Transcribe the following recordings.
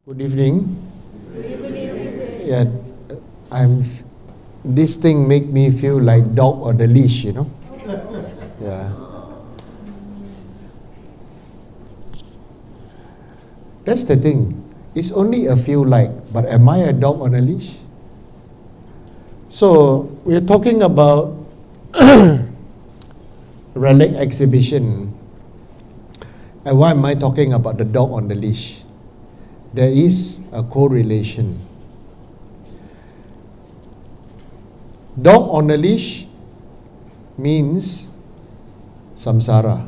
Good evening. Good evening. Yeah, this thing make me feel like dog on the leash, you know. Yeah. That's the thing. It's only a few like, but am I a dog on a leash? So we're talking about relic exhibition. And why am I talking about the dog on the leash? There is a correlation. Dog on a leash means samsara.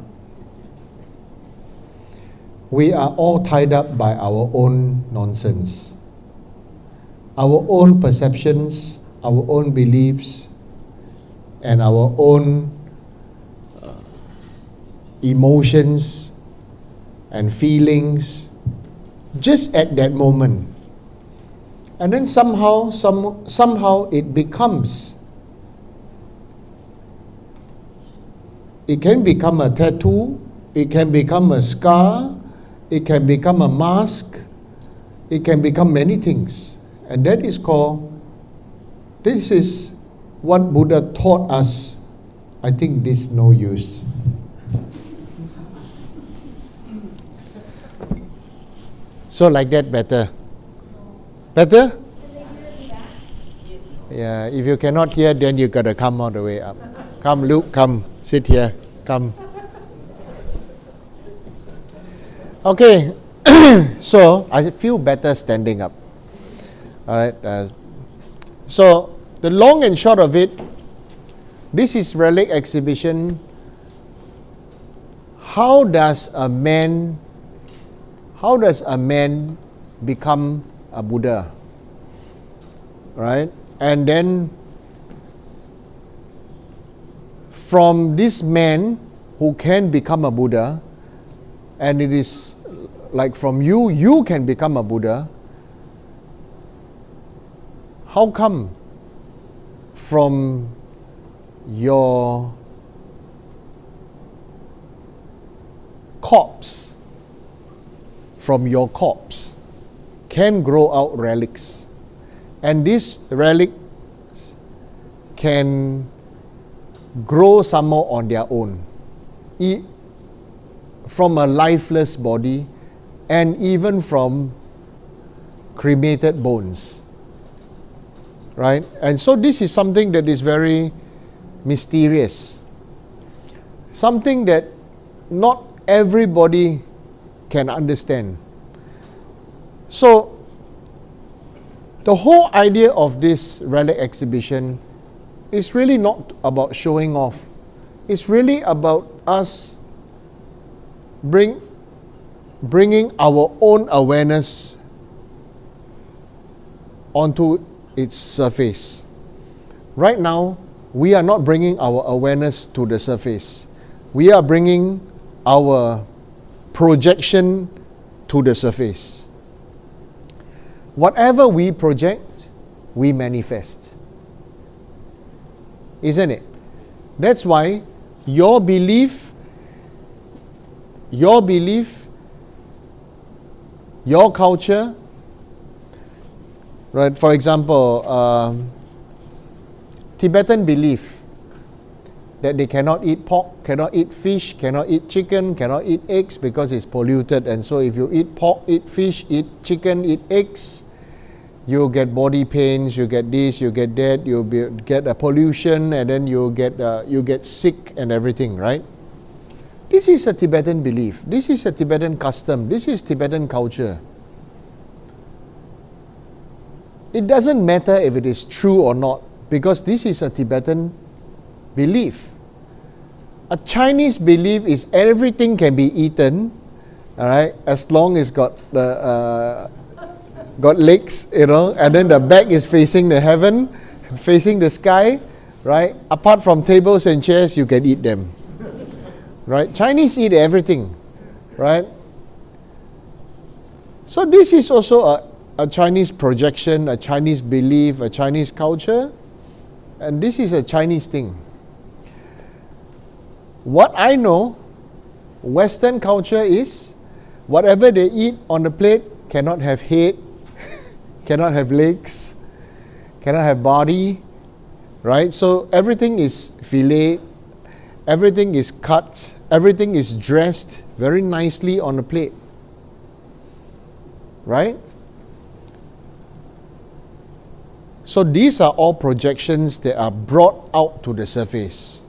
We are all tied up by our own nonsense, our own perceptions, our own beliefs, and our own emotions and feelings just at that moment. And then somehow it becomes, it can become a tattoo, it can become a scar, it can become a mask, it can become many things. And that is called, this is what Buddha taught us. I think this no use. So like that better? Better? Yeah, if you cannot hear, then you gotta come all the way up. Come, Luke, come, sit here, come. Okay, so I feel better standing up. All right. So the long and short of it, this is relic exhibition. How does a man become a Buddha? Right? And then from this man who can become a Buddha, and it is like from you can become a Buddha. How come from your corpse can grow out relics, and these relics can grow some more on their own from a lifeless body and even from cremated bones, right? And so this is something that is very mysterious, something that not everybody can understand. So the whole idea of this relic exhibition is really not about showing off. It's really about us bringing our own awareness onto its surface. Right now, we are not bringing our awareness to the surface. We are bringing our projection to the surface. Whatever we project, we manifest. Isn't it? That's why your belief, your culture, right? For example, Tibetan belief that they cannot eat pork, cannot eat fish, cannot eat chicken, cannot eat eggs because it's polluted. And so if you eat pork, eat fish, eat chicken, eat eggs, you get body pains, you get this, you get that, get a pollution, and then you get sick and everything, right? This is a Tibetan belief. This is a Tibetan custom. This is Tibetan culture. It doesn't matter if it is true or not, because this is a Tibetan belief. A Chinese belief is everything can be eaten, all right, as long as got legs, you know, and then the back is facing the heaven, facing the sky, right? Apart from tables and chairs, you can eat them, right? Chinese eat everything, right? So this is also a Chinese projection, a Chinese belief, a Chinese culture, and this is a Chinese thing. What I know, Western culture is whatever they eat on the plate cannot have head, cannot have legs, cannot have body, right? So everything is fillet, everything is cut, everything is dressed very nicely on a plate, right? So these are all projections that are brought out to the surface.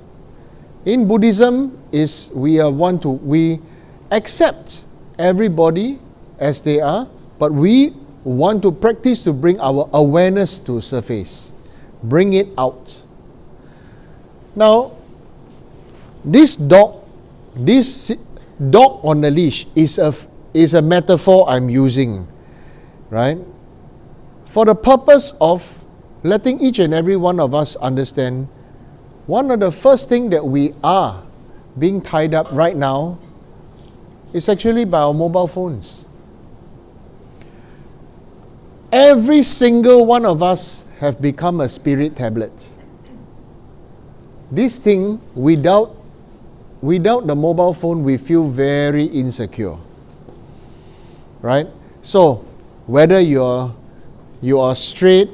In Buddhism, we accept everybody as they are, but we want to practice to bring our awareness to surface, bring it out. Now, this dog on the leash is a metaphor I'm using, right? For the purpose of letting each and every one of us understand, one of the first things that we are being tied up right now is actually by our mobile phones. Every single one of us have become a spirit tablet. This thing, without the mobile phone, we feel very insecure, right? So, whether you are straight,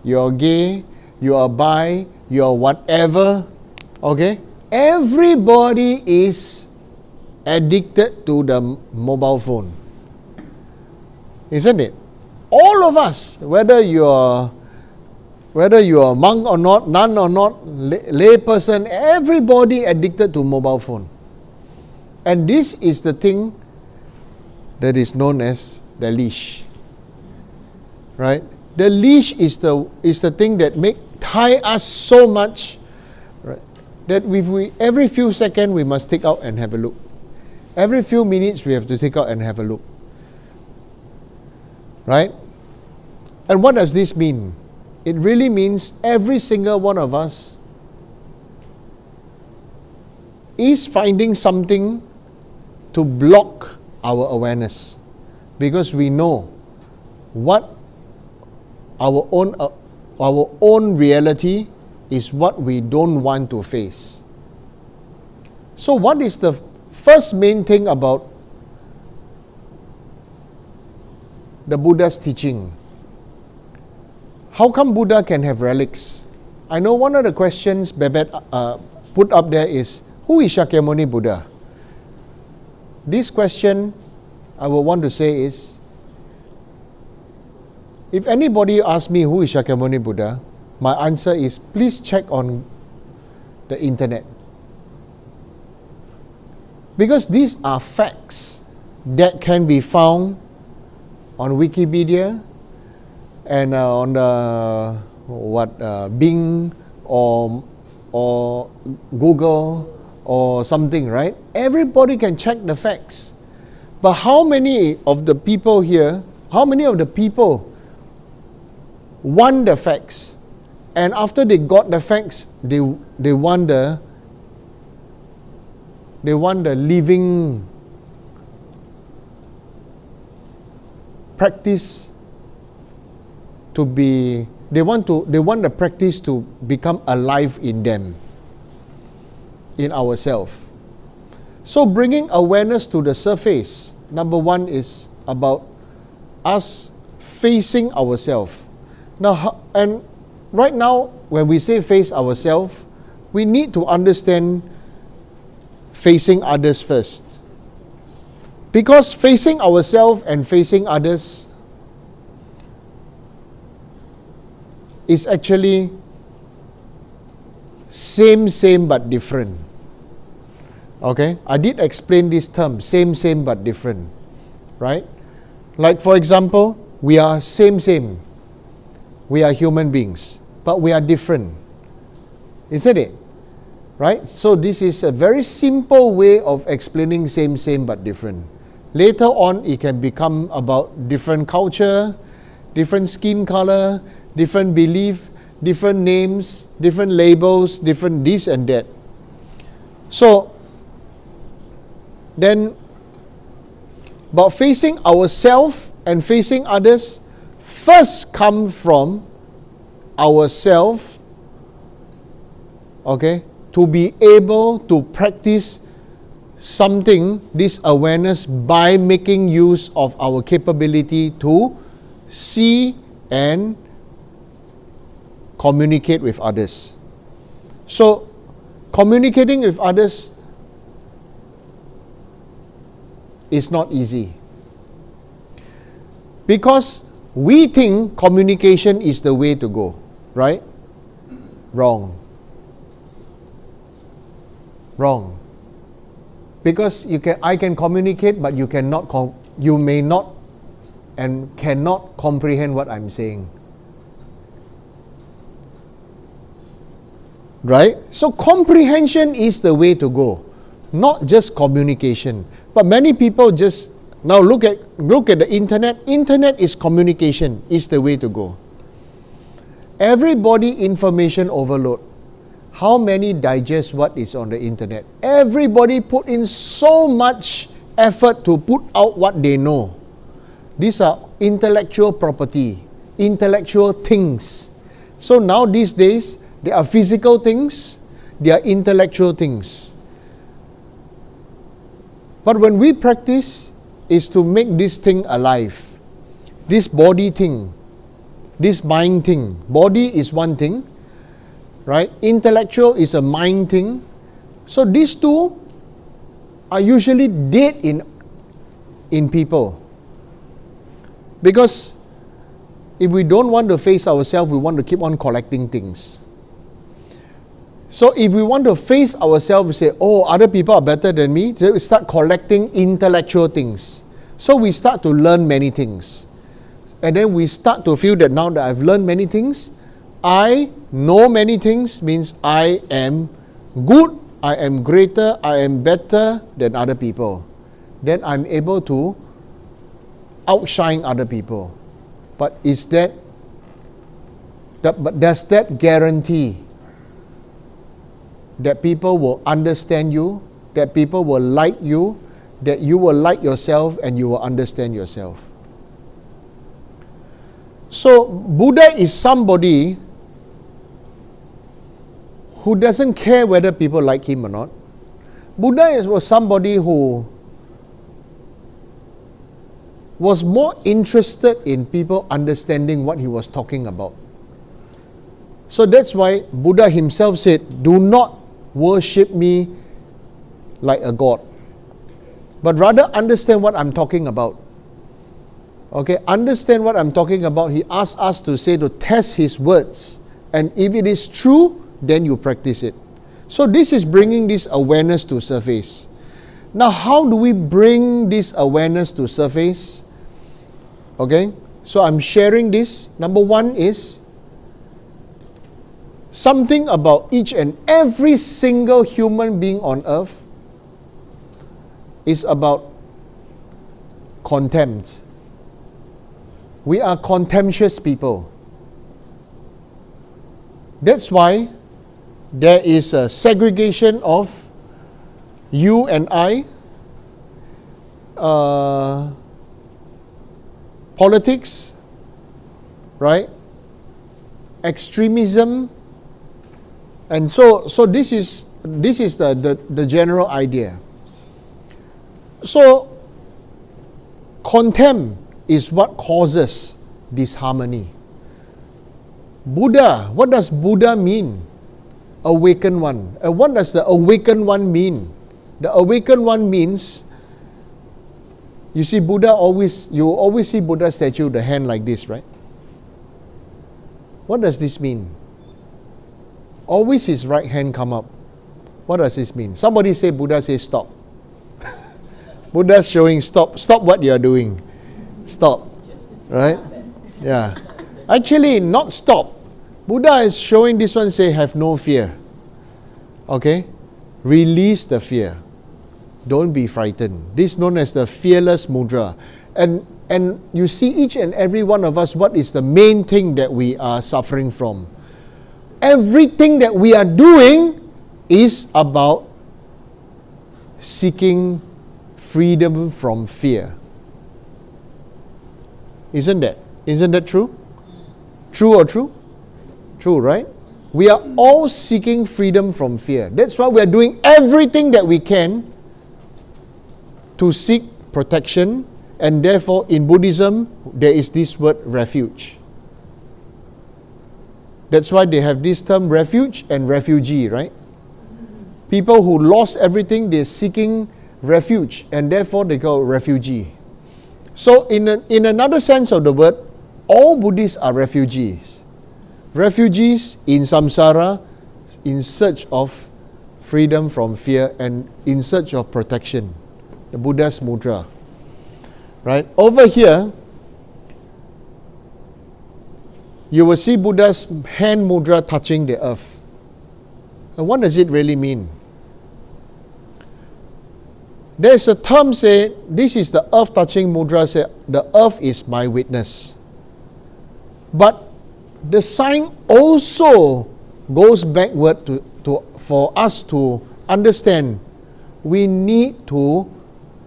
you are gay, you are bi, you are whatever, okay? Everybody is addicted to the mobile phone. Isn't it? All of us, whether you are a monk or not, nun or not, lay person, everybody addicted to mobile phone. And this is the thing that is known as the leash. Right? The leash is the thing that tie us so much, right, that every few seconds we must take out and have a look. Every few minutes we have to take out and have a look. Right? And what does this mean? It really means every single one of us is finding something to block our awareness, because we know what our own reality is, what we don't want to face. So what is the first main thing about the Buddha's teaching? How come Buddha can have relics? I know one of the questions Babette put up there is, who is Shakyamuni Buddha? This question I would want to say is, if anybody asks me who is Shakyamuni Buddha, my answer is, please check on the internet. Because these are facts that can be found on Wikipedia and on the Bing or Google or something, right? Everybody can check the facts. But how many of the people here, want the facts? And after they got the facts, they want the living practice to be, they want the practice to become alive in them, in ourselves. So bringing awareness to the surface, number one, is about us facing ourselves. Now, and right now, when we say face ourselves, we need to understand facing others first. Because facing ourselves and facing others is actually same but different. Okay? I did explain this term, same but different. Right? Like, for example, we are same. We are human beings, but we are different. Isn't it? Right? So this is a very simple way of explaining same but different. Later on, it can become about different culture, different skin color, different belief, different names, different labels, different this and that. So, then, but facing ourselves and facing others first come from ourselves, okay, to be able to practice something, this awareness, by making use of our capability to see and communicate with others. So, communicating with others is not easy. Because we think communication is the way to go, right? Wrong. Wrong. Because I can communicate, but you may not and cannot comprehend what I'm saying. Right? So comprehension is the way to go, not just communication. But many people just now look at the internet. Internet is communication, is the way to go. Everybody information overload. How many digest what is on the internet? Everybody put in so much effort to put out what they know. These are intellectual property, intellectual things. So now these days, there are physical things, there are intellectual things. But when we practice, is to make this thing alive. This body thing, this mind thing. Body is one thing, right? Intellectual is a mind thing. So these two are usually dead in people. Because if we don't want to face ourselves, we want to keep on collecting things. So if we want to face ourselves, we say, oh, other people are better than me, so we start collecting intellectual things. So we start to learn many things. And then we start to feel that now that I've learned many things, I know many things, means I am good, I am greater, I am better than other people. Then I'm able to outshine other people. But does that guarantee that people will understand you, that people will like you, that you will like yourself and you will understand yourself? So Buddha is somebody who doesn't care whether people like him or not. Buddha was somebody who was more interested in people understanding what he was talking about. So that's why Buddha himself said, do not worship me like a god, but rather understand what I'm talking about. Okay, understand what I'm talking about. He asked us to test his words, and if it is true, then you practice it. So this is bringing this awareness to surface. Now, how do we bring this awareness to surface? Okay, so I'm sharing this. Number one is something about each and every single human being on earth is about contempt. We are contemptuous people. That's why there is a segregation of you and I, politics, right? Extremism. And so this is the general idea. So contempt is what causes disharmony. Buddha, what does Buddha mean? Awakened one. And what does the awakened one mean? The awakened one means, you see you always see Buddha statue, the hand like this, right? What does this mean? Always his right hand come up. What does this mean? Somebody say, Buddha says stop. Buddha's showing stop what you are doing. Stop. Right? Yeah. Actually, not stop. Buddha is showing this one, say, have no fear. Okay? Release the fear. Don't be frightened. This is known as the fearless mudra. And you see each and every one of us, what is the main thing that we are suffering from? Everything that we are doing is about seeking freedom from fear. Isn't that true? True or true? True, right? We are all seeking freedom from fear. That's why we are doing everything that we can to seek protection, and therefore in Buddhism there is this word refuge. That's why they have this term refuge and refugee, right? People who lost everything, they're seeking refuge, and therefore they call refugee. So in another sense of the word, all Buddhists are refugees. Refugees in samsara, in search of freedom from fear and in search of protection. The Buddha's mudra. Right? Over here, you will see Buddha's hand mudra touching the earth. And what does it really mean? There's a term say, this is the earth touching mudra, say, the earth is my witness. But the sign also goes backward for us to understand we need to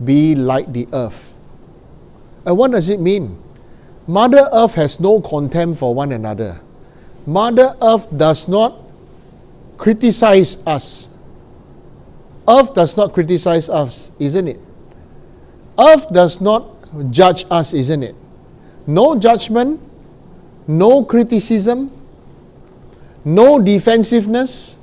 be like the earth. And what does it mean? Mother Earth has no contempt for one another. Mother Earth does not criticize us. Earth does not criticize us, isn't it? Earth does not judge us, isn't it? No judgment, no criticism, no defensiveness.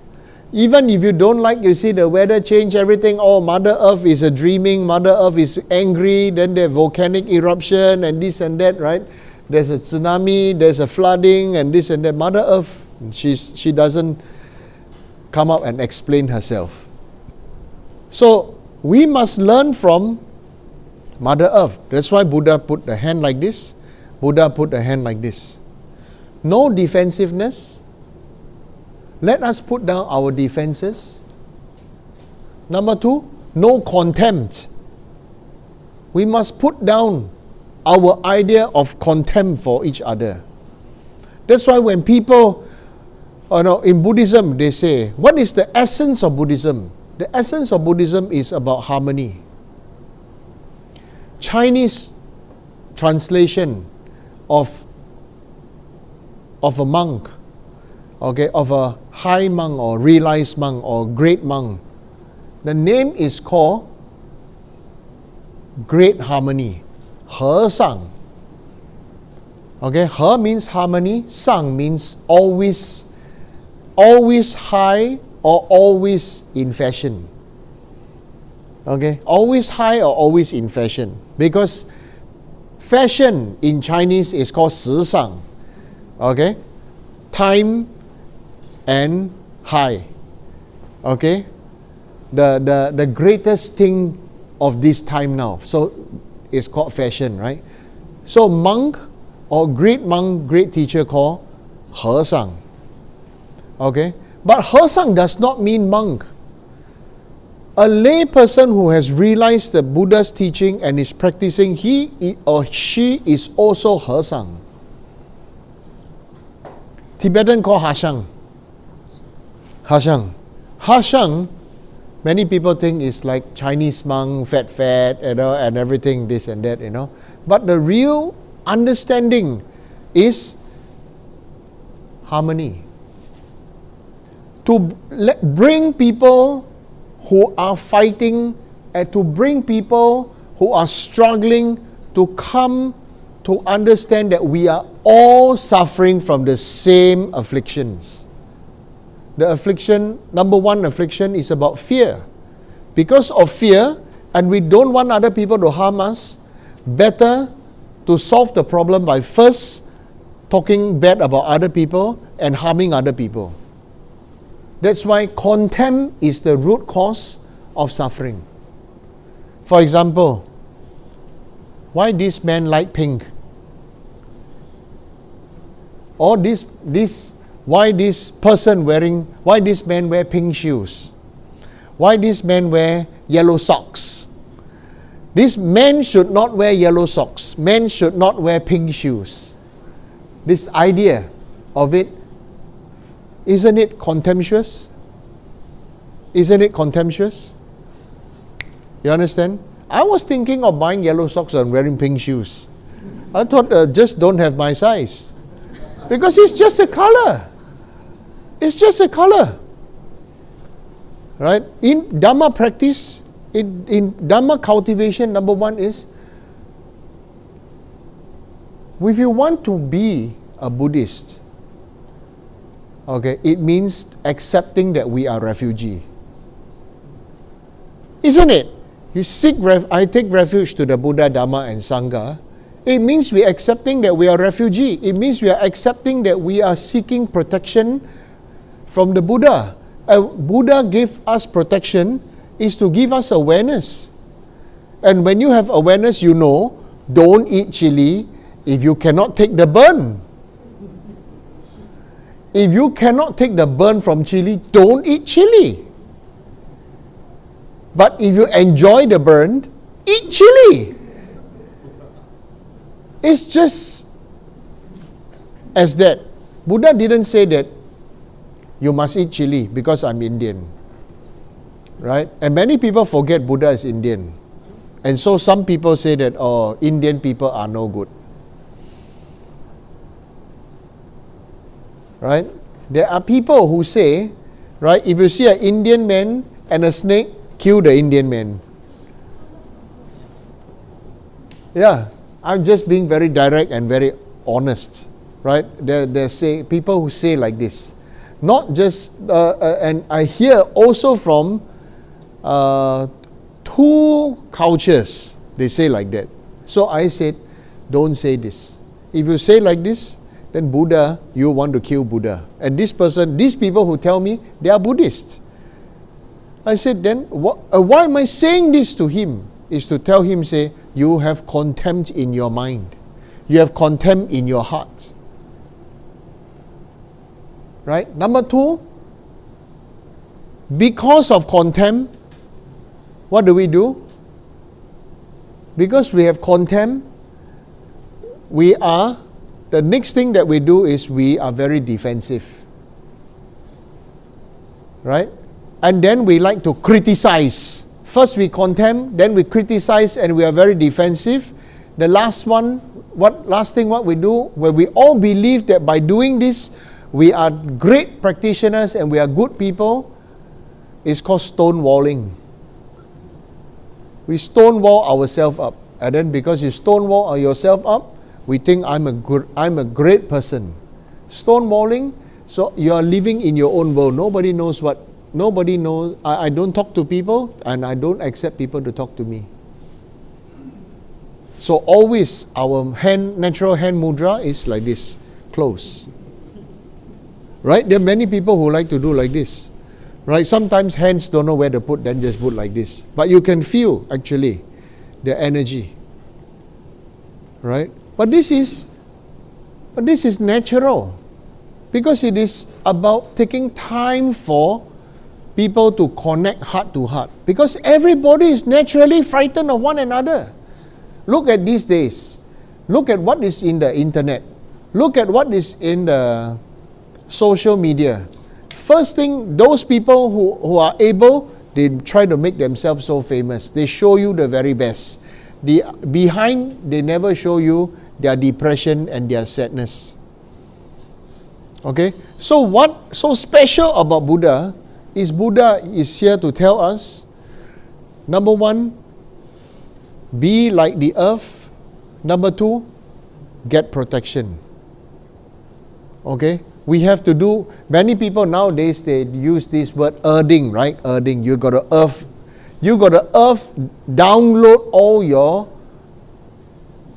Even if you don't like, you see the weather change, everything, oh, Mother Earth is a dreaming, Mother Earth is angry, then there's volcanic eruption and this and that, right? There's a tsunami, there's a flooding and this and that. Mother Earth, she doesn't come up and explain herself. So, we must learn from Mother Earth. That's why Buddha put the hand like this. Buddha put the hand like this. No defensiveness. Let us put down our defenses. Number 2, no contempt. We must put down our idea of contempt for each other. That's why when people, in Buddhism, they say, what is the essence of Buddhism? The essence of Buddhism is about harmony. Chinese translation of a monk, okay, of a high monk or realized monk or great monk, the name is called Great Harmony, He Sang. Okay, He means harmony, Sang means always high or always in fashion. Okay, always high or always in fashion. Because fashion in Chinese is called 时尚. Okay, time and high. Okay, the greatest thing of this time now. So it's called fashion, right? So monk or great monk, great teacher called 和尚. Okay, but 和尚 does not mean monk. A lay person who has realized the Buddha's teaching and is practicing, he or she is also 和尚. Tibetan call Hashang. Hashang, many people think is like Chinese monk, fat, and everything, this and that, But the real understanding is harmony. To bring people who are fighting and to bring people who are struggling to come to understand that we are all suffering from the same afflictions. The affliction, number one affliction is about fear. Because of fear, and we don't want other people to harm us, better to solve the problem by first talking bad about other people and harming other people. That's why contempt is the root cause of suffering. For example, why this man like pink? Or why this man wear pink shoes? Why this man wear yellow socks? This man should not wear yellow socks. Men should not wear pink shoes. This idea of it, isn't it contemptuous? Isn't it contemptuous? You understand? I was thinking of buying yellow socks and wearing pink shoes. I thought just don't have my size. Because it's just a color. It's just a color. Right? In Dhamma practice, in Dhamma cultivation, number one is, if you want to be a Buddhist, okay, it means accepting that we are refugee. Isn't it? I take refuge to the Buddha, Dhamma and Sangha. It means we are accepting that we are refugee. It means we are accepting that we are seeking protection from the Buddha. Buddha gave us protection is to give us awareness. And when you have awareness, you know, don't eat chili if you cannot take the burn. If you cannot take the burn from chili, don't eat chili. But if you enjoy the burn, eat chili. It's just as that. Buddha didn't say that you must eat chili because I'm Indian. Right? And many people forget Buddha is Indian. And so some people say that, oh, Indian people are no good. Right? There are people who say, right, if you see an Indian man and a snake, kill the Indian man. Yeah, I'm just being very direct and very honest. Right? There say people who say like this. Not just, and I hear also from two cultures, they say like that. So I said, don't say this. If you say like this, then Buddha, you want to kill Buddha. And these people who tell me they are Buddhists. I said, then why am I saying this to him? Is to tell him, say, you have contempt in your mind. You have contempt in your heart. Right? Number two, because of contempt, what do? Because we have contempt, the next thing that we do is we are very defensive. Right? And then we like to criticize. First we contempt, then we criticize, and we are very defensive. The last thing we do, where we all believe that by doing this, we are great practitioners and we are good people, is called stonewalling. We stonewall ourselves up. And then because you stonewall yourself up, we think I'm a great person. Stonewalling, so you are living in your own world. Nobody knows. I don't talk to people, and I don't accept people to talk to me. So always our natural hand mudra is like this, close. Right? There are many people who like to do like this. Right? Sometimes hands don't know where to put, then just put like this. But you can feel actually the energy. Right? But this is natural. Because it is about taking time for people to connect heart to heart. Because everybody is naturally frightened of one another. Look at these days. Look at what is in the internet. Look at what is in the social media. First thing, those people who are able, they try to make themselves so famous. They show you the very best. Behind, they never show you their depression and their sadness. Okay? So what so special about Buddha is here to tell us, number one, be like the earth. Number two, get protection. Okay? We have to do, many people nowadays, they use this word earthing, right? Earthing. You got to download all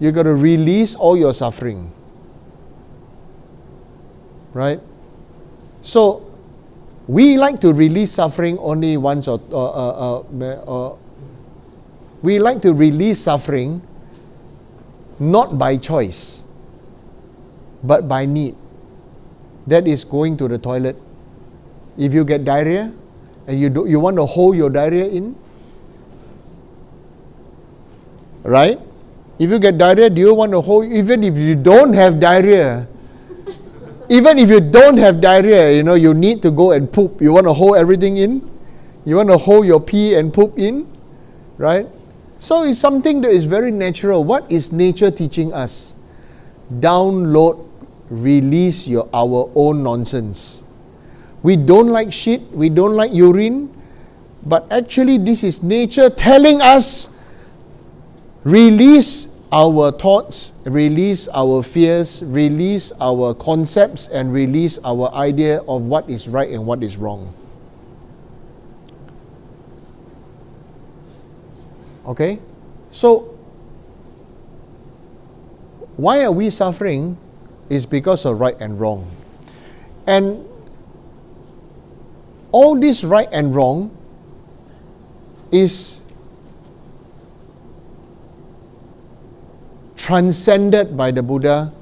you got to release all your suffering. Right? So, we like to release suffering only once we like to release suffering not by choice, but by need. That is going to the toilet. If you get diarrhea and you want to hold your diarrhea in, right? If you get diarrhea, do you want to hold, even if you don't have diarrhea, you need to go and poop. You want to hold everything in? You want to hold your pee and poop in? Right? So it's something that is very natural. What is nature teaching us? Download, release our own nonsense. We don't like shit. We don't like urine. But actually this is nature telling us, release our thoughts, release our fears, release our concepts, and release our idea of what is right and what is wrong. Okay? So, why are we suffering? Is because of right and wrong. And all this right and wrong is transcended by the Buddha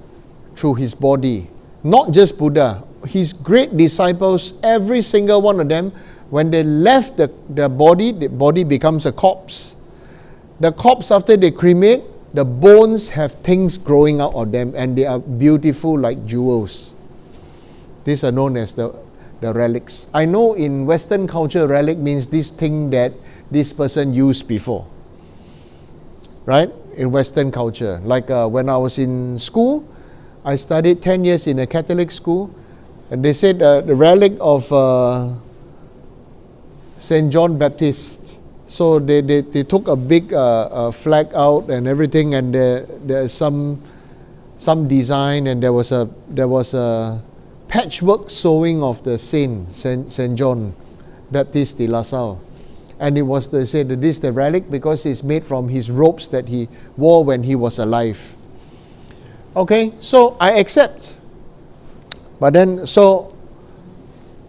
through his body. Not just Buddha, his great disciples, every single one of them, when they left the body becomes a corpse. The corpse, after they cremate, the bones have things growing out of them, and they are beautiful like jewels. These are known as the relics. I know in Western culture, relic means this thing that this person used before. Right? In Western culture. Like when I was in school, I studied 10 years in a Catholic school, and they said the relic of St. John Baptist. So they took a big flag out and everything, and there's some design, and there was a patchwork sewing of the St. John Baptist de La Salle. And they said that this is the relic because it's made from his robes that he wore when he was alive. Okay, so I accept. But then, so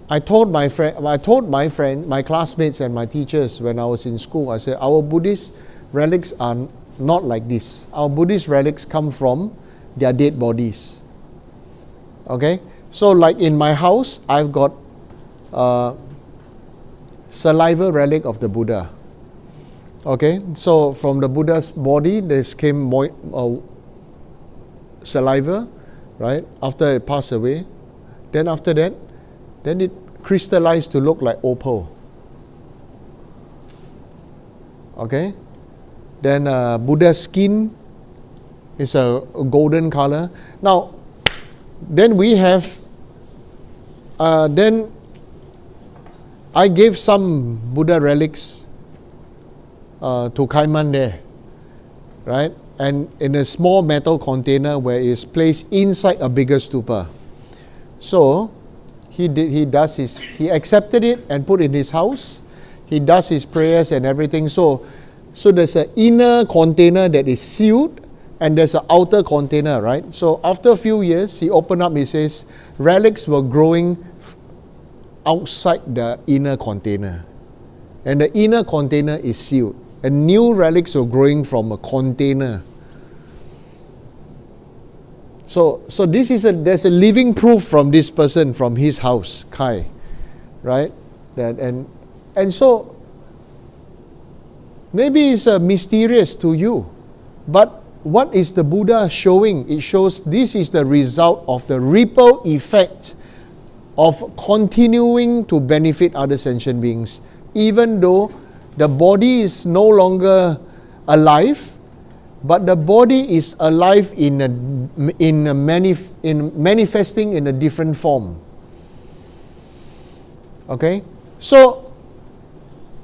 I told my classmates and my teachers when I was in school, I said, our Buddhist relics are not like this. Our Buddhist relics come from their dead bodies. Okay, so like in my house, I've got saliva relic of the Buddha. Okay, so from the Buddha's body, this came saliva, right? After it passed away, then after that, then it crystallized to look like opal. Okay, then Buddha's skin is a golden color. Now, then we have, then I gave some Buddha relics to Kaiman there, right? And in a small metal container where it's placed inside a bigger stupa. So he accepted it and put it in his house. He does his prayers and everything. So there's an inner container that is sealed, and there's an outer container, right? So after a few years, he opened up, he says, relics were growing outside the inner container. And the inner container is sealed. And new relics were growing from a container. So there's a living proof from this person, from his house, Kai, right? And so maybe it's mysterious to you, but what is the Buddha showing? It shows this is the result of the ripple effect of continuing to benefit other sentient beings, even though the body is no longer alive. But the body is alive in manifesting in a different form. Okay? So,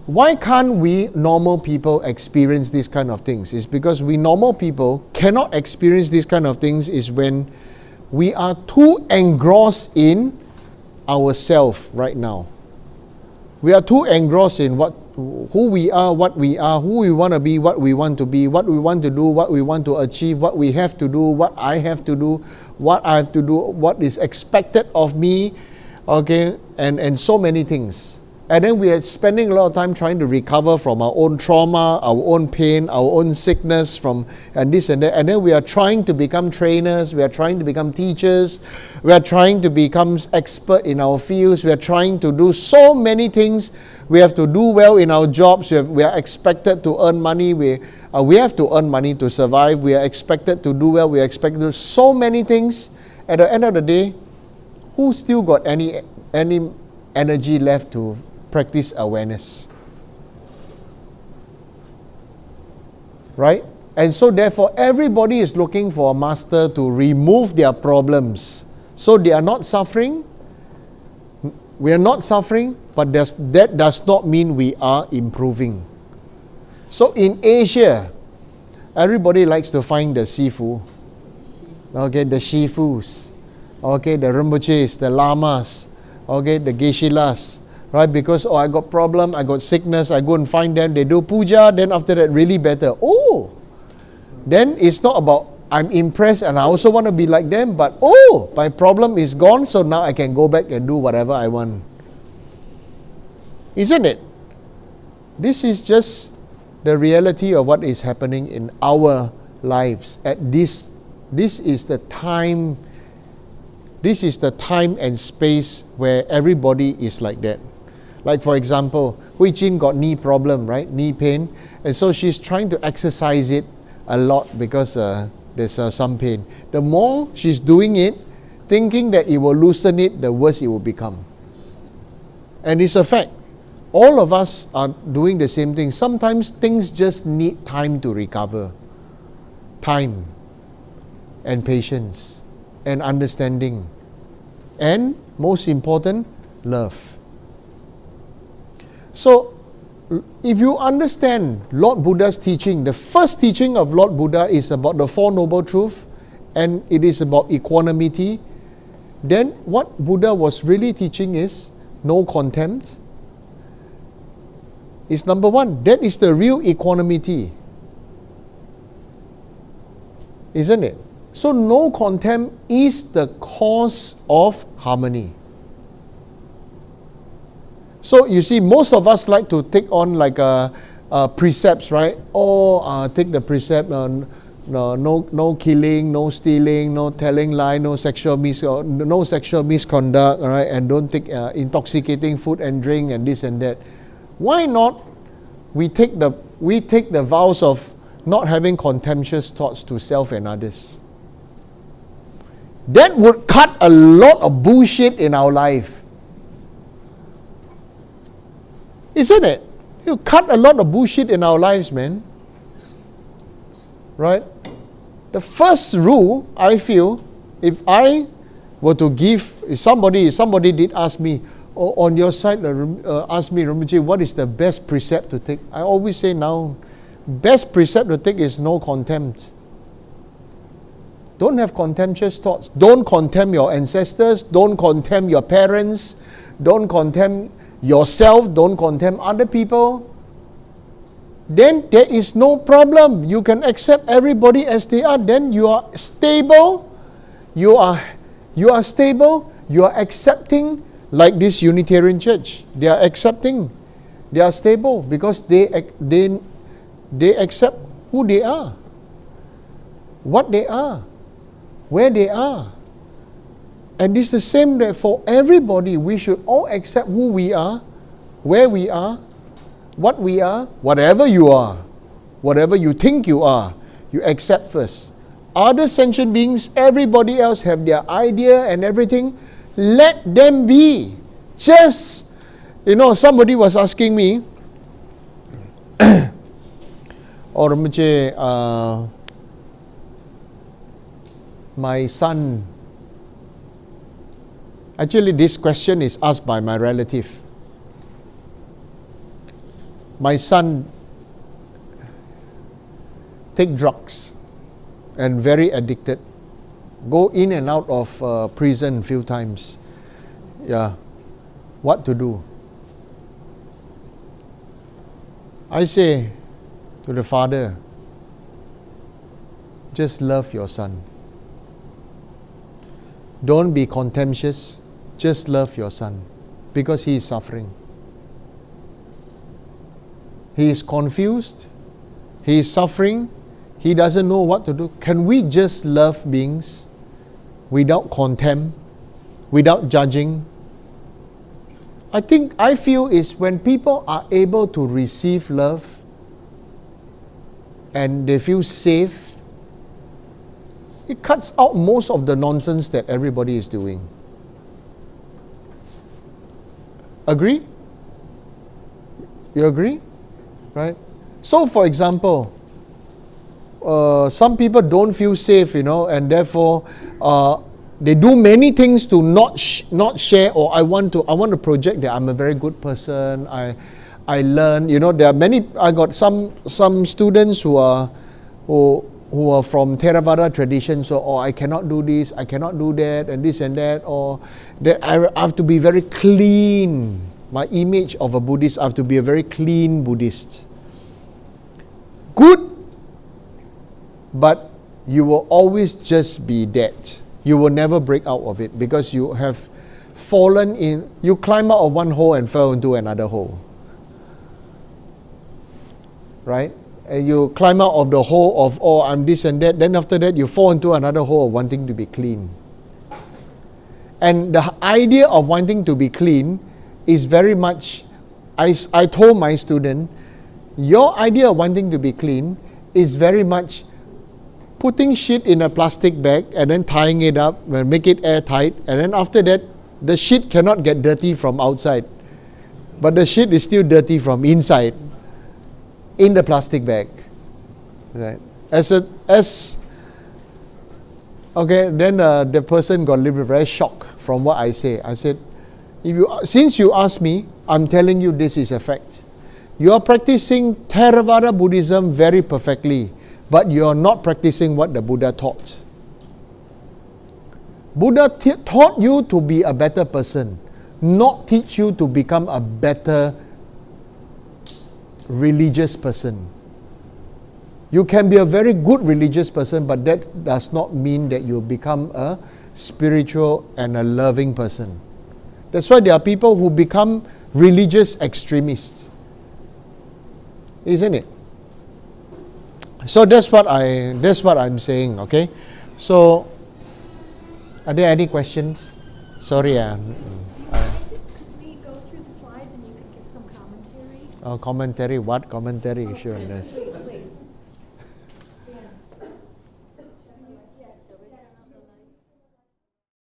why can't we normal people experience these kind of things? It's because we normal people cannot experience these kind of things is when we are too engrossed in ourselves right now. We are too engrossed in who we are, who we want to be, what we want to be, what we want to do, what we want to achieve, what we have to do, what I have to do, what I have to do, what is expected of me, okay, and so many things. And then we are spending a lot of time trying to recover from our own trauma, our own pain, our own sickness, and this and that. And then we are trying to become trainers, we are trying to become teachers, we are trying to become expert in our fields, we are trying to do so many things. We have to do well in our jobs, we are expected to earn money, we have to earn money to survive, we are expected to do well, we are expected to do so many things. At the end of the day, who still got any energy left to practice awareness? Right? And so therefore everybody is looking for a master to remove their problems so they are not suffering. We are not suffering, but that does not mean we are improving. So in Asia, everybody likes to find the Sifu. Okay, the Shifus. Okay, the Rinpoches, the Lamas. Okay, the Geshe-las. Right, because, I got problem, I got sickness, I go and find them, they do puja, then after that really better. Then it's not about I'm impressed and I also want to be like them, but my problem is gone, so now I can go back and do whatever I want. Isn't it? This is just the reality of what is happening in our lives. This is the time and space where everybody is like that. Like for example, Hui Jin got knee problem, right? Knee pain. And so she's trying to exercise it a lot because there's some pain. The more she's doing it, thinking that it will loosen it, the worse it will become. And it's a fact. All of us are doing the same thing. Sometimes things just need time to recover. Time and patience and understanding. And most important, love. So, if you understand Lord Buddha's teaching, the first teaching of Lord Buddha is about the Four Noble Truths, and it is about equanimity, then what Buddha was really teaching is no contempt. Is number one. That is the real equanimity. Isn't it? So no contempt is the cause of harmony. So you see, most of us like to take on like precepts, right? Take the precept, no killing, no stealing, no telling lie, no sexual misconduct, all right? And don't take intoxicating food and drink and this and that. Why not? We take the vows of not having contemptuous thoughts to self and others. That would cut a lot of bullshit in our life. Isn't it? You cut a lot of bullshit in our lives, man. Right? The first rule, I feel, if I were to give, if somebody did ask me, on your side, ask me, Rinpoche, what is the best precept to take? I always say now, best precept to take is no contempt. Don't have contemptuous thoughts. Don't contempt your ancestors. Don't contempt your parents. Don't contempt yourself. Don't contempt other people. Then there is no problem. You can accept everybody as they are. Then you are stable. You are stable. You are accepting, like this Unitarian Church. They are accepting. They are stable because they accept who they are, what they are, where they are. And it's the same that for everybody. We should all accept who we are, where we are, what we are, whatever you are, whatever you think you are, you accept first. Other sentient beings, everybody else have their idea and everything. Let them be. Just, somebody was asking me, Rinpoche, my son, actually this question is asked by my relative. My son take drugs and very addicted. Go in and out of prison a few times. Yeah. What to do? I say to the father, just love your son. Don't be contemptuous. Just love your son because he is suffering. He is confused. He is suffering. He doesn't know what to do. Can we just love beings without contempt, without judging? I feel is when people are able to receive love and they feel safe, it cuts out most of the nonsense that everybody is doing. Agree? You agree? Right? So for example, some people don't feel safe, and therefore They do many things to not share, or I want to project that I'm a very good person. I learn. There are many. I got some students who are from Theravada tradition. So, I cannot do this, I cannot do that, and this and that, or that I have to be very clean. My image of a Buddhist, I have to be a very clean Buddhist. Good, but you will always just be that. You will never break out of it because you have fallen in. You climb out of one hole and fell into another hole. Right? And you climb out of the hole of, I'm this and that. Then after that, you fall into another hole of wanting to be clean. And the idea of wanting to be clean is very much, I told my student, your idea of wanting to be clean is very much putting shit in a plastic bag and then tying it up and make it airtight, and then after that, the shit cannot get dirty from outside, but the shit is still dirty from inside in the plastic bag. Right? Then the person got a little bit very shocked from what I say. I said, since you asked me, I'm telling you this is a fact. You are practicing Theravada Buddhism very perfectly, but you are not practicing what the Buddha taught. Buddha taught you to be a better person, not teach you to become a better religious person. You can be a very good religious person, but that does not mean that you become a spiritual and a loving person. That's why there are people who become religious extremists. Isn't it? So that's what I'm saying, okay? So, are there any questions? Sorry. Could we go through the slides and you could give some commentary? Commentary? What commentary? Sure. Yes.